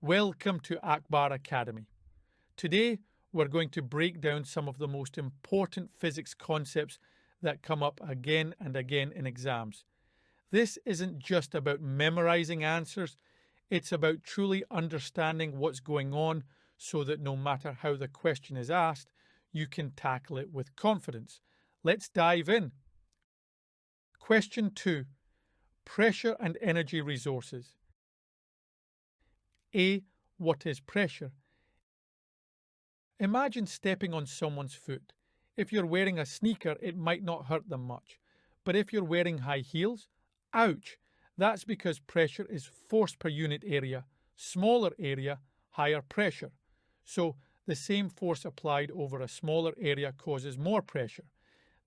Welcome to Akbar Academy. Today, we're going to break down some of the most important physics concepts that come up again and again in exams. This isn't just about memorizing answers, it's about truly understanding what's going on so that no matter how the question is asked, you can tackle it with confidence. Let's dive in. Question 2. Pressure and energy resources. A. What is pressure? Imagine stepping on someone's foot. If you're wearing a sneaker, it might not hurt them much. But if you're wearing high heels, ouch! That's because pressure is force per unit area. Smaller area, higher pressure. So the same force applied over a smaller area causes more pressure.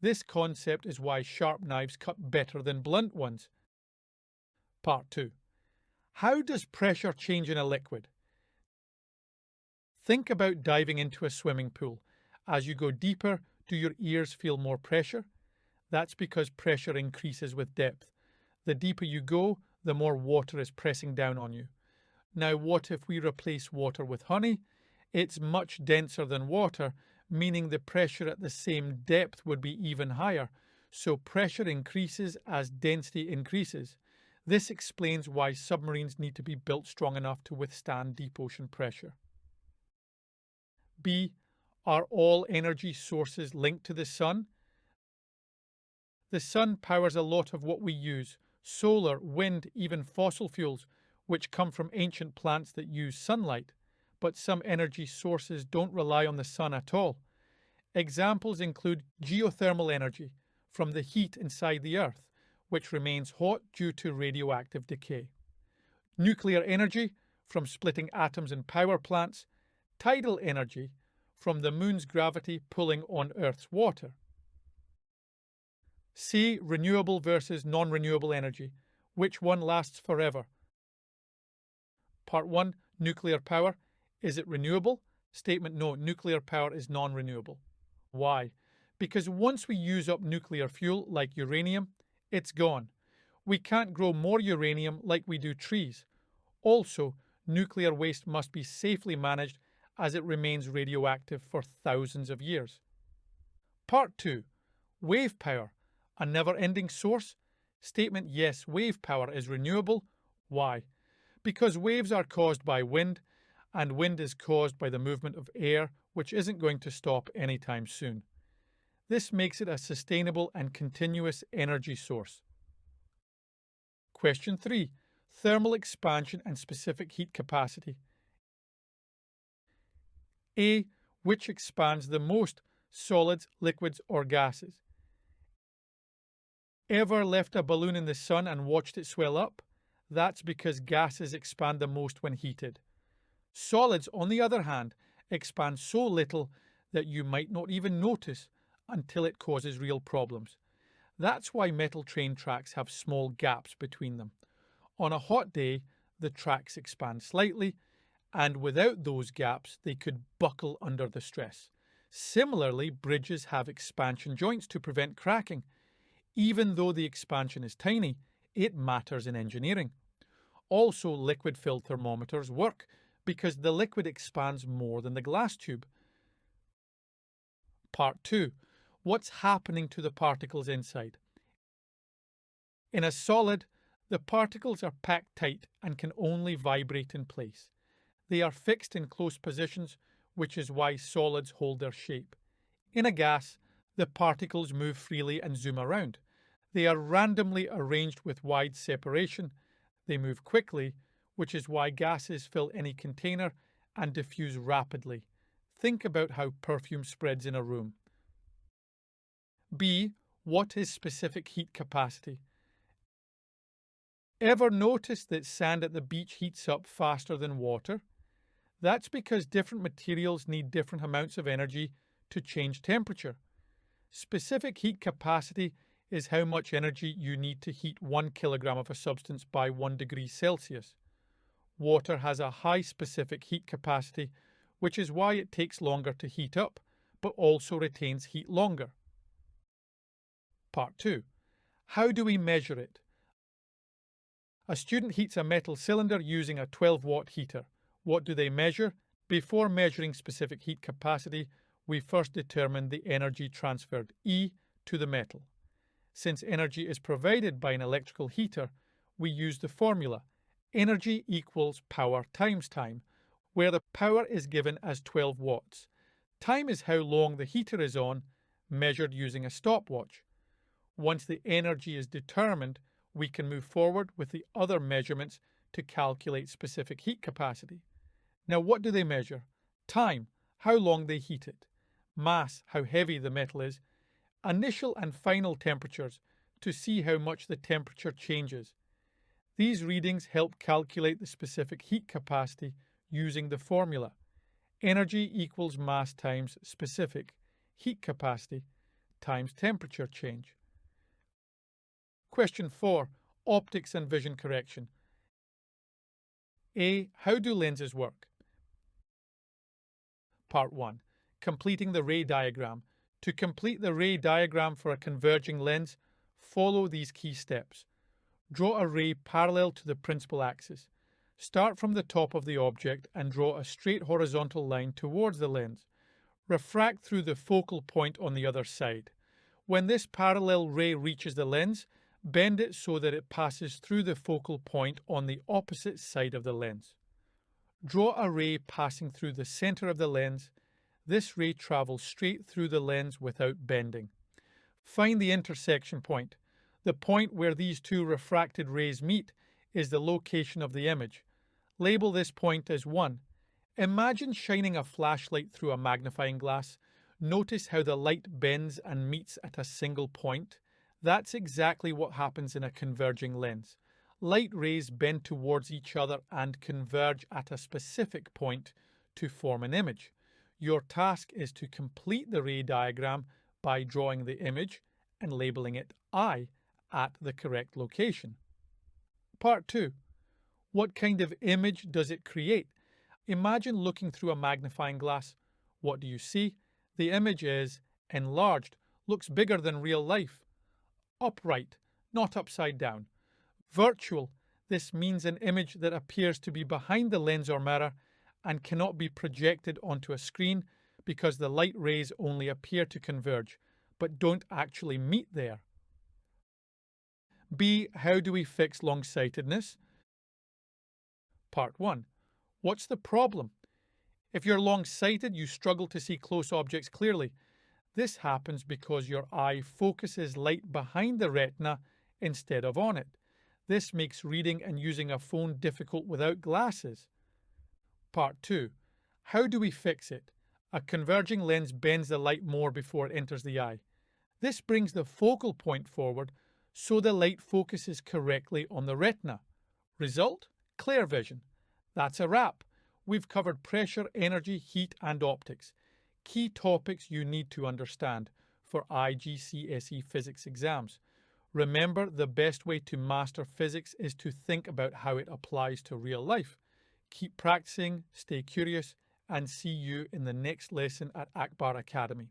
This concept is why sharp knives cut better than blunt ones. Part 2. How does pressure change in a liquid? Think about diving into a swimming pool. As you go deeper, do your ears feel more pressure? That's because pressure increases with depth. The deeper you go, the more water is pressing down on you. Now, what if we replace water with honey? It's much denser than water, meaning the pressure at the same depth would be even higher. So pressure increases as density increases. This explains why submarines need to be built strong enough to withstand deep ocean pressure. B. Are all energy sources linked to the sun? The sun powers a lot of what we use: solar, wind, even fossil fuels, which come from ancient plants that use sunlight. But some energy sources don't rely on the sun at all. Examples include geothermal energy, from the heat inside the Earth, which remains hot due to radioactive decay. Nuclear energy, from splitting atoms in power plants. Tidal energy, from the moon's gravity pulling on Earth's water. C. Renewable versus non-renewable energy. Which one lasts forever? Part 1. Nuclear power. Is it renewable? Statement: no, nuclear power is non-renewable. Why? Because once we use up nuclear fuel, like uranium, it's gone. We can't grow more uranium like we do trees. Also, nuclear waste must be safely managed as it remains radioactive for thousands of years. Part 2. Wave power. A never-ending source? Statement: yes, wave power is renewable. Why? Because waves are caused by wind, and wind is caused by the movement of air, which isn't going to stop anytime soon. This makes it a sustainable and continuous energy source. Question 3. Thermal expansion and specific heat capacity. A. Which expands the most: solids, liquids, or gases? Ever left a balloon in the sun and watched it swell up? That's because gases expand the most when heated. Solids, on the other hand, expand so little that you might not even notice until it causes real problems. That's why metal train tracks have small gaps between them. On a hot day, the tracks expand slightly, and without those gaps, they could buckle under the stress. Similarly, bridges have expansion joints to prevent cracking. Even though the expansion is tiny, it matters in engineering. Also, liquid-filled thermometers work because the liquid expands more than the glass tube. Part 2. What's happening to the particles inside? In a solid, the particles are packed tight and can only vibrate in place. They are fixed in close positions, which is why solids hold their shape. In a gas, the particles move freely and zoom around. They are randomly arranged with wide separation. They move quickly, which is why gases fill any container and diffuse rapidly. Think about how perfume spreads in a room. B. What is specific heat capacity? Ever notice that sand at the beach heats up faster than water? That's because different materials need different amounts of energy to change temperature. Specific heat capacity is how much energy you need to heat 1 kilogram of a substance by 1 degree Celsius. Water has a high specific heat capacity, which is why it takes longer to heat up, but also retains heat longer. Part 2. How do we measure it? A student heats a metal cylinder using a 12-watt heater. What do they measure? Before measuring specific heat capacity, we first determine the energy transferred, E, to the metal. Since energy is provided by an electrical heater, we use the formula energy equals power times time, where the power is given as 12 watts. Time is how long the heater is on, measured using a stopwatch. Once the energy is determined, we can move forward with the other measurements to calculate specific heat capacity. Now, what do they measure? Time, how long they heat it. Mass, how heavy the metal is. Initial and final temperatures, to see how much the temperature changes. These readings help calculate the specific heat capacity using the formula energy equals mass times specific heat capacity times temperature change. Question 4. Optics and vision correction. A. How do lenses work? Part 1. Completing the ray diagram. To complete the ray diagram for a converging lens, follow these key steps. Draw a ray parallel to the principal axis. Start from the top of the object and draw a straight horizontal line towards the lens. Refract through the focal point on the other side. When this parallel ray reaches the lens, bend it so that it passes through the focal point on the opposite side of the lens. Draw a ray passing through the center of the lens. This ray travels straight through the lens without bending. Find the intersection point. The point where these two refracted rays meet is the location of the image. Label this point as 1. Imagine shining a flashlight through a magnifying glass. Notice how the light bends and meets at a single point. That's exactly what happens in a converging lens. Light rays bend towards each other and converge at a specific point to form an image. Your task is to complete the ray diagram by drawing the image and labeling it I at the correct location. Part 2. What kind of image does it create? Imagine looking through a magnifying glass. What do you see? The image is enlarged, looks bigger than real life. Upright, not upside down. Virtual, this means an image that appears to be behind the lens or mirror and cannot be projected onto a screen because the light rays only appear to converge, but don't actually meet there. B. How do we fix long-sightedness? Part 1. What's the problem? If you're long-sighted, you struggle to see close objects clearly. This happens because your eye focuses light behind the retina instead of on it. This makes reading and using a phone difficult without glasses. Part 2. How do we fix it? A converging lens bends the light more before it enters the eye. This brings the focal point forward so the light focuses correctly on the retina. Result? Clear vision. That's a wrap. We've covered pressure, energy, heat, and optics. Key topics you need to understand for IGCSE physics exams. Remember, the best way to master physics is to think about how it applies to real life. Keep practicing, stay curious, and see you in the next lesson at Akbar Academy.